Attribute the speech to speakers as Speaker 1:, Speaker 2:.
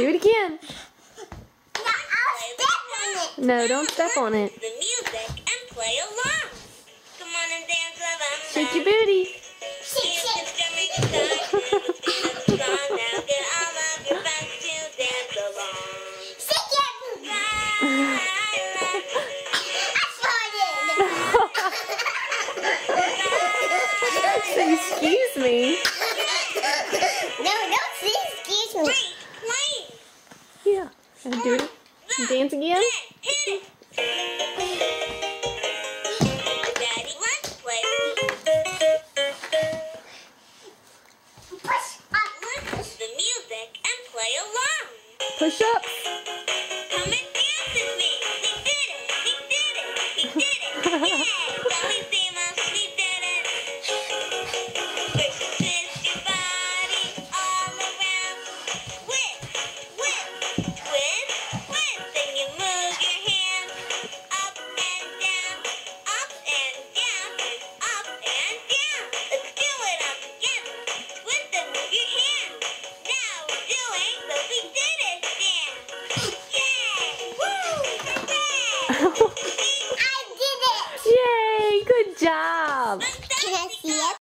Speaker 1: Do it again.
Speaker 2: No, I'll step on it.
Speaker 1: No, don't step on it.
Speaker 3: The music and play along. Come on and dance along.
Speaker 1: Shake your booty.
Speaker 2: Shake, shake.
Speaker 3: Now get all of your friends to dance along.
Speaker 2: Shake your booty.
Speaker 1: Excuse me.
Speaker 2: No, don't say excuse me.
Speaker 3: Wait.
Speaker 1: Yeah. Do it. Dance again.
Speaker 3: Hit it. Daddy wants to play.
Speaker 2: Push up.
Speaker 3: Listen to the music and play along.
Speaker 1: Push up.
Speaker 3: Come and dance with me. We did it. We did it. We did it. Yay. Let me see, Mom. We did it. First twist your body all around. Whip, whip, twist, twist. Then you move your hands up and down, up and down, up and down. Let's do it all together. Twist and move your hands. Now we're doing the we did it dance. Yay! Woo! Hooray!
Speaker 2: I did it.
Speaker 1: Yay! Good job.
Speaker 2: Can I see it?